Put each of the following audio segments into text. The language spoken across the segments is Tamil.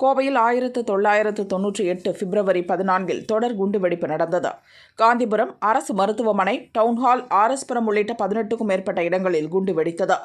கோவையில் 1998 பிப்ரவரி 14 தொடர் குண்டுவெடிப்பு நடந்தது. காந்திபுரம் அரசு மருத்துவமனை, டவுன்ஹால், ஆர்எஸ்புரம் உள்ளிட்ட 18க்கும் மேற்பட்ட இடங்களில் குண்டு வெடித்தது.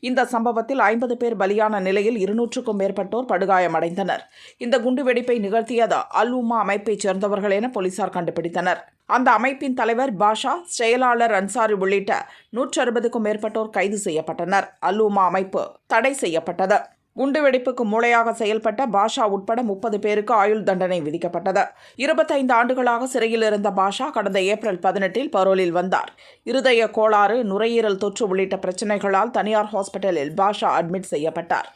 இந்த சம்பவத்தில் 50 பேர் பலியான நிலையில் 200க்கும் மேற்பட்டோர் படுகாயமடைந்தனர். இந்த குண்டுவெடிப்பை நிகழ்த்தியது அல்-உம்மா அமைப்பைச் சேர்ந்தவர்கள் என போலீசார் கண்டுபிடித்தனர். அந்த அமைப்பின் தலைவர் பாஷா, செயலாளர் அன்சாரி உள்ளிட்ட 160க்கும் மேற்பட்டோர் கைது செய்யப்பட்டனர். அல்-உம்மா அமைப்பு தடை செய்யப்பட்டது. குண்டுவெடிப்புக்கு மூளையாக செயல்பட்ட பாஷா உட்பட 30 பேருக்கு ஆயுள் தண்டனை விதிக்கப்பட்டது. 25 ஆண்டுகளாக சிறையில் இருந்த பாஷா கடந்த ஏப்ரல் 18 பரோலில் வந்தார். இருதய கோளாறு, நுரையீரல் தொற்று உள்ளிட்ட பிரச்சினைகளால் தனியார் ஹாஸ்பிட்டலில் பாஷா அட்மிட் செய்யப்பட்டார்.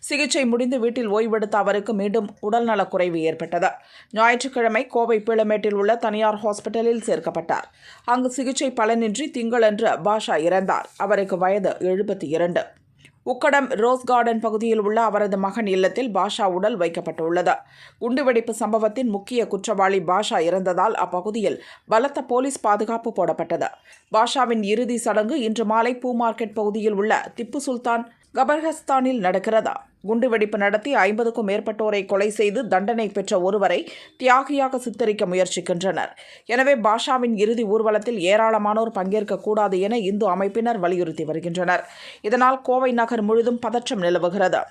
சிகிச்சை முடிந்து வீட்டில் ஓய்வெடுத்த அவருக்கு மீண்டும் உடல்நலக்குறைவு ஏற்பட்டது. ஞாயிற்றுக்கிழமை கோவை பீளமேட்டில் உள்ள தனியார் ஹாஸ்பிட்டலில் சேர்க்கப்பட்டார். அங்கு சிகிச்சை பலனின்றி திங்களன்று பாஷா இறந்தார். அவருக்கு வயது 72. உக்கடம் ரோஸ் கார்டன் பகுதியில் உள்ள அவரது மகன் இல்லத்தில் பாஷா உடல் வைக்கப்பட்டுள்ளது. குண்டுவெடிப்பு சம்பவத்தின் முக்கிய குற்றவாளி பாஷா இறந்ததால் அப்பகுதியில் பலத்த போலீஸ் பாதுகாப்பு போடப்பட்டது. பாஷாவின் இறுதி சடங்கு இன்று மாலை பூ மார்க்கெட் பகுதியில் உள்ள திப்பு சுல்தான் கபர்ஹஸ்தானில் நடக்கிறது. குண்டுவெடிப்பு நடத்தி 50க்கும் மேற்பட்டோரை கொலை செய்து தண்டனை பெற்ற ஒருவரை தியாகியாக சித்தரிக்க முயற்சிக்கின்றனர். எனவே பாஷாவின் இறுதி ஊர்வலத்தில் ஏராளமானோர் பங்கேற்கக்கூடாது என இந்து அமைப்பினர் வலியுறுத்தி வருகின்றனர். இதனால் கோவை நகர் முழுதும் பதற்றம் நிலவுகிறது.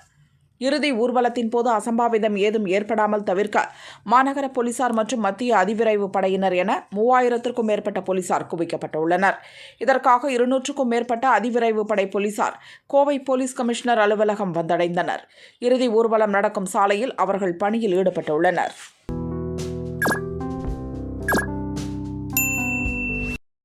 இறுதி ஊர்வலத்தின் போது அசம்பாவிதம் ஏதும் ஏற்படாமல் தவிர்க்க மாநகர போலீசார் மற்றும் மத்திய அதிவிரைவு படையினர் என 3000க்கும் மேற்பட்ட போலீசார் குவிக்கப்பட்டுள்ளனர். இதற்காக 200க்கும் மேற்பட்ட அதிவிரைவு படை போலீசார் கோவை போலீஸ் கமிஷனர் அலுவலகம் வந்தடைந்தனர். இறுதி ஊர்வலம் நடக்கும் சாலையில் அவர்கள் பணியில் ஈடுபட்டுள்ளனர்.